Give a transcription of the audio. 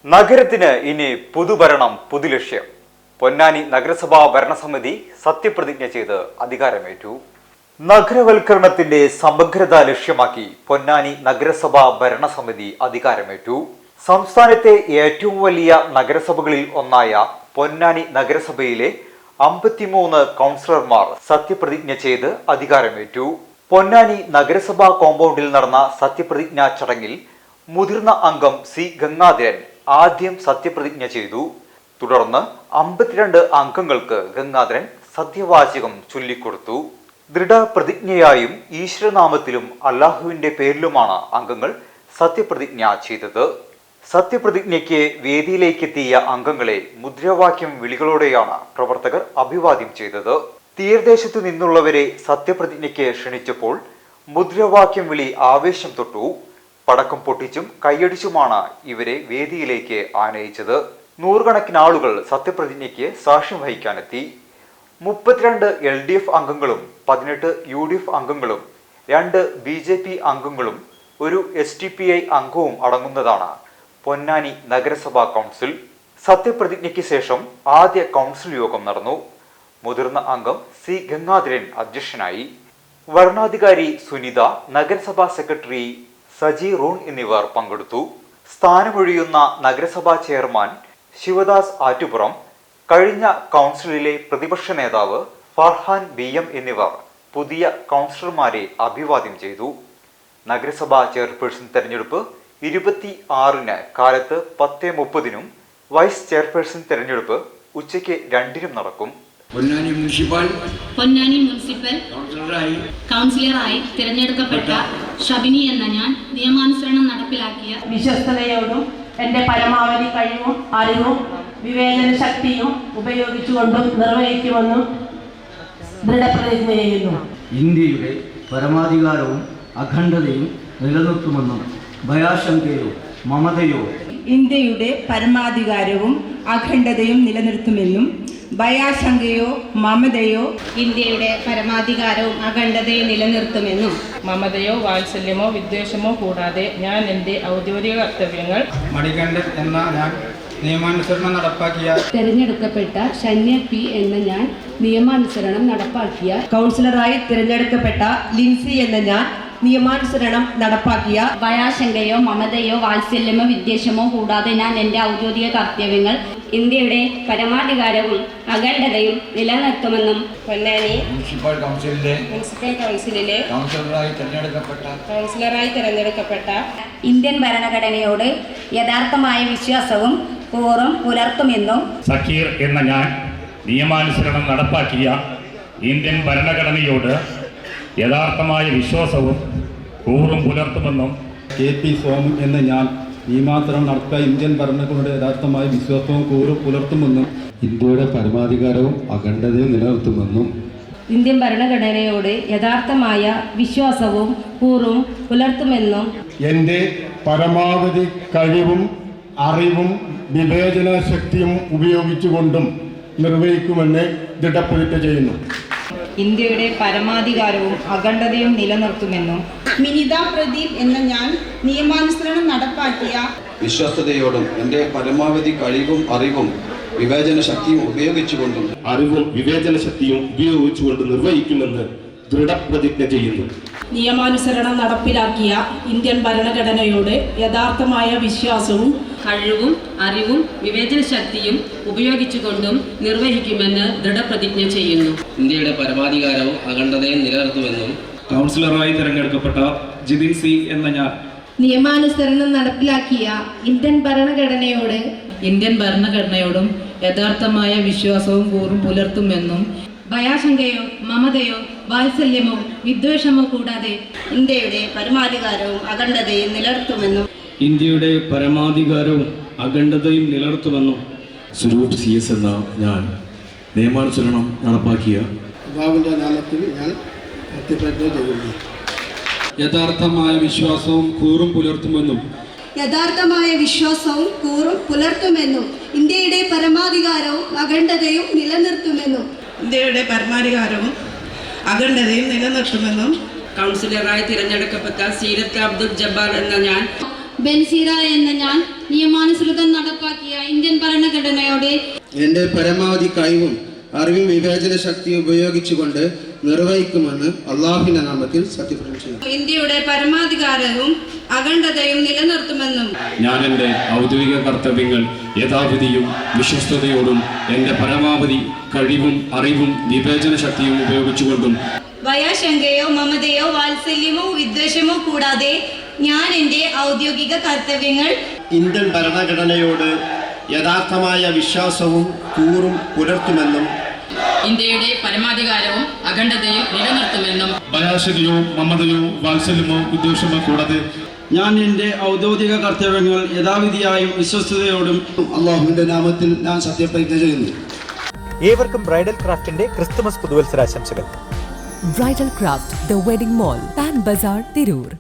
നഗരത്തിന് ഇനി പുതുഭരണം പുതുലക്ഷ്യം. പൊന്നാനി നഗരസഭാ ഭരണസമിതി സത്യപ്രതിജ്ഞ ചെയ്ത് അധികാരമേറ്റു. നഗരവൽക്കരണത്തിന്റെ സമഗ്രത ലക്ഷ്യമാക്കി പൊന്നാനി നഗരസഭാ ഭരണസമിതി അധികാരമേറ്റു. സംസ്ഥാനത്തെ ഏറ്റവും വലിയ നഗരസഭകളിൽ ഒന്നായ പൊന്നാനി നഗരസഭയിലെ 53 കൗൺസിലർമാർ സത്യപ്രതിജ്ഞ ചെയ്ത് അധികാരമേറ്റു. പൊന്നാനി നഗരസഭാ കോമ്പൗണ്ടിൽ നടന്ന സത്യപ്രതിജ്ഞാ ചടങ്ങിൽ മുതിർന്ന അംഗം സി ഗംഗാധരൻ ആദ്യം സത്യപ്രതിജ്ഞ ചെയ്തു. തുടർന്ന് 52 അംഗങ്ങൾക്ക് ഗംഗാധരൻ സത്യവാചകം ചൊല്ലിക്കൊടുത്തു. ദൃഢപ്രതിജ്ഞയായും ഈശ്വരനാമത്തിലും അല്ലാഹുവിന്റെ പേരിലുമാണ് അംഗങ്ങൾ സത്യപ്രതിജ്ഞ ചെയ്തത്. സത്യപ്രതിജ്ഞയ്ക്ക് വേദിയിലേക്കെത്തിയ അംഗങ്ങളെ മുദ്രാവാക്യം വിളികളോടെയാണ് പ്രവർത്തകർ അഭിവാദ്യം ചെയ്തത്. തീരദേശത്തു നിന്നുള്ളവരെ സത്യപ്രതിജ്ഞയ്ക്ക് ക്ഷണിച്ചപ്പോൾ മുദ്രാവാക്യം വിളി ആവേശം തൊട്ടു. പടക്കം പൊട്ടിച്ചും കൈയടിച്ചുമാണ് ഇവരെ വേദിയിലേക്ക് ആനയിച്ചത്. നൂറുകണക്കിന് ആളുകൾ സത്യപ്രതിജ്ഞയ്ക്ക് സാക്ഷ്യം വഹിക്കാനെത്തി. 32 LDF അംഗങ്ങളും 18 UDF അംഗങ്ങളും 2 BJP അംഗങ്ങളും 1 SDPI അംഗവും അടങ്ങുന്നതാണ് പൊന്നാനി നഗരസഭാ കൗൺസിൽ. സത്യപ്രതിജ്ഞയ്ക്ക് ശേഷം ആദ്യ കൗൺസിൽ യോഗം നടന്നു. മുതിർന്ന അംഗം സി ഗംഗാധരൻ അധ്യക്ഷനായി. വരണാധികാരി സുനിത, നഗരസഭാ സെക്രട്ടറി സജി റൂൺ എന്നിവർ പങ്കെടുത്തു. സ്ഥാനമൊഴിയുന്ന നഗരസഭാ ചെയർമാൻ ശിവദാസ് ആറ്റുപുറം, കഴിഞ്ഞ കൗൺസിലിലെ പ്രതിപക്ഷ നേതാവ് ഫർഹാൻ BM എന്നിവർ പുതിയ കൗൺസിലർമാരെ അഭിവാദ്യം ചെയ്തു. നഗരസഭാ ചെയർപേഴ്സൺ തെരഞ്ഞെടുപ്പ് 26-ന് കാലത്ത് 10:30-നും വൈസ് ചെയർപേഴ്സൺ തെരഞ്ഞെടുപ്പ് ഉച്ചയ്ക്ക് 2-നും നടക്കും. പൊന്നാനി മുനിസിപ്പൽ കൗൺസിലറായി തിരഞ്ഞെടുക്കപ്പെട്ട ഷബിനി എന്ന ഞാൻ നിയമാനുസരണം നടപ്പിലാക്കിയ വിശ്വസ്തയോടും എൻ്റെ പരമാവധി കഴിവും അറിവും വിവേചന ശക്തിയും ഉപയോഗിച്ചുകൊണ്ടും നിർവഹിക്കുമെന്നും ദൃഢപ്രതിജ്ഞ ചെയ്യുന്നു. ഇന്ത്യയുടെ പരമാധികാരവും അഖണ്ഡതയും നിലനിർത്തുമെന്നും ഭയാശങ്കയോ മമതയോ ഇന്ത്യയുടെ പരമാധികാരവും അഖണ്ഡതയും നിലനിർത്തുമെന്നും ഭയാശങ്കയോ മമതയോ ഇന്ത്യയുടെ പരമാധികാരവും അഖണ്ഡതയും നിലനിർത്തുമെന്നും മമതയോ വാത്സല്യമോ വിദ്വേഷമോ കൂടാതെ ഞാൻ എൻ്റെ ഔദ്യോഗിക കർത്തവ്യങ്ങൾ മണികണ്ഠൻ എന്ന ഞാൻ നിയമാനുസരണം നടപ്പാക്കിയ തിരഞ്ഞെടുക്കപ്പെട്ട ഷന്യ P എന്ന ഞാൻ നിയമാനുസരണം നടപ്പാക്കിയ കൗൺസിലറായി തിരഞ്ഞെടുക്കപ്പെട്ട ലിൻസി എന്ന ഞാൻ നിയമാനുസരണം നടപ്പാക്കിയ ഭയാശങ്കയോ മമതയോ വാത്സല്യമോ വിദ്വേഷമോ കൂടാതെ ഞാൻ എൻ്റെ ഔദ്യോഗിക കർത്തവ്യങ്ങൾ ഇന്ത്യയുടെ പരമാധികാരവും അഖണ്ഡതയും നിലനിർത്തുമെന്നും പൊന്നാനി മുനിസിപ്പൽ കൗൺസിലിലെ കൗൺസിലറായി തിരഞ്ഞെടുക്കപ്പെട്ട ഇന്ത്യൻ ഭരണഘടനയോട് യഥാർത്ഥമായ വിശ്വാസവും കൂറും പുലർത്തുമെന്നും സക്കീർ എന്ന ഞാൻ നിയമാനുസരണം നടപ്പാക്കിയ ഇന്ത്യൻ ഭരണഘടനയോട് യഥാർത്ഥമായ വിശ്വാസവും കൂറും പുലർത്തുമെന്നും KP സോമൻ എന്ന ഞാൻ നിയമാനുസരണം നടത്തിയ ഇന്ത്യൻ ഭരണഘടനയുടെ യഥാർത്ഥമായ വിശ്വാസവും കൂറും പുലർത്തുമെന്നും ഇന്ത്യയുടെ പരമാധികാരവും അഖണ്ഡതയും നിലനിർത്തുമെന്നും ഇന്ത്യൻ ഭരണഘടനയോട് യഥാർത്ഥമായ വിശ്വാസവും കൂറും പുലർത്തുമെന്നും എൻ്റെ പരമാവധി കഴിവും അറിവും വിവേചന ശക്തിയും ഉപയോഗിച്ചുകൊണ്ടും നിർവഹിക്കുമെന്ന് ദൃഢപ്രതിജ്ഞ ചെയ്യുന്നു. ഇന്ത്യയുടെ പരമാധികാരവും അഖണ്ഡതയും നിലനിർത്തുമെന്നും മിനിത പ്രദീപ് എന്ന ഞാൻ നിയമാനുസരണം നടപ്പാക്കിയ വിശ്വസ്തയോടും എൻ്റെ പരമാവധി കഴിവും അറിവും വിവേചന ശക്തിയും ഉപയോഗിച്ചുകൊണ്ടും നിർവഹിക്കുമെന്ന് ദൃഢപ്രതിജ്ഞ ചെയ്യുന്നു. നിയമാനുസരണം നടപ്പിലാക്കിയ ഇന്ത്യൻ ഭരണഘടനയോട് യഥാർത്ഥമായ വിശ്വാസവും കഴിവും അറിവും വിവേചന ശക്തിയും ഉപയോഗിച്ചുകൊണ്ടും നിർവഹിക്കുമെന്ന് ദൃഢപ്രതിജ്ഞ ചെയ്യുന്നു. ഇന്ത്യയുടെ പരമാധികാരവും അഖണ്ഡതയും നിലനിർത്തുമെന്നും കൗൺസിലറായി തിരഞ്ഞെടുക്കപ്പെട്ട ജിതിൻ സി എന്ന ഞാൻ നിയമാനുസരണം നടപ്പിലാക്കിയ ഇന്ത്യൻ ഭരണഘടനയോടും യഥാർത്ഥമായ വിശ്വാസവും കൂറും പുലർത്തുമെന്നും ഭയാശങ്കയോ മമതയോ വാത്സല്യമോ വിദ്വേഷമോ കൂടാതെ ഇന്ത്യയുടെ പരമാധികാരവും അഖണ്ഡതയും നിലനിർത്തുമെന്നും ഇന്ത്യയുടെ പരമാധികാരവും അഖണ്ഡതയും നിലനിർത്തുമെന്നും സ്വരൂപ് CS എന്ന ഞാൻ നിയമാനുസരണം നടപ്പാക്കിയ പിതാവിൻ്റെ നാമത്തിൽ ഞാൻ സത്യപ്രതിജ്ഞ ചെയ്യുന്നു. യഥാർത്ഥമായ വിശ്വാസവും കൂറും പുലർത്തുമെന്നും ഇന്ത്യയുടെ പരമാധികാരവും അഖണ്ഡതയും നിലനിർത്തുമെന്നും കൗൺസിലറായി തിരഞ്ഞെടുക്കപ്പെട്ട സീരത്ത് അബ്ദുൽ ജബ്ബാർ എന്ന ഞാൻ ബെൻസീറ എന്ന ഞാൻ നിയമാനുസൃതം നടപ്പാക്കിയ നടപ്പാക്കിയ ഇന്ത്യൻ ഭരണഘടനയോട് എൻ്റെ പരമാവധി കഴിവും അറിവും വിവേചന ശക്തിയും ഉപയോഗിച്ചുകൊണ്ട് നിർവഹിക്കുമെന്ന് അള്ളാഹുവിന്റെ നാമത്തിൽ സത്യപ്രതിജ്ഞ ചെയ്യുന്നു. ഇന്ത്യയുടെ പരമാധികാരവും അഖണ്ഡതയും നിലനിർത്തുമെന്നും ഞാൻ എൻ്റെ ഔദ്യോഗിക കർത്തവ്യങ്ങൾ യഥാവിധിയും വിശ്വസ്തയോടും എൻ്റെ പരമാവധി കഴിവും അറിവും വിവേചന ശക്തിയും ഉപയോഗിച്ചുകൊണ്ടും ഭയശങ്കയോ മമതയോ വാത്സല്യമോ വിദ്വേഷമോ കൂടാതെ ഞാൻ എൻ്റെ ഔദ്യോഗിക കർത്തവ്യങ്ങൾ ഇന്ത്യൻ ഭരണഘടനയോട് യഥാർത്ഥമായ വിശ്വാസവും കൂറും പുലർത്തുമെന്നും ഇന്ത്യയുടെ പരമാധികാരവും അഖണ്ഡതയും നിലനിർത്തുമെന്നും ഭയാശകയോ മമതയോ വാത്സല്യമോ വിദ്വേഷമോ കൂടാതെ ഞാൻ എൻ്റെ ഔദ്യോഗിക കർത്തവ്യങ്ങൾ യഥാവിധിയായും വിശ്വസ്തയോടും അള്ളാഹുവിന്റെ നാമത്തിൽ ഞാൻ സത്യപ്രതിജ്ഞ ചെയ്യുന്നു. ഏവർക്കും ബ്രൈഡൽ ക്രാഫ്റ്റിന്റെ ക്രിസ്തുമസ് പുതുവത്സരാശംസകൾ. Bridal craft the wedding mall, Pan Bazaar, Tirur.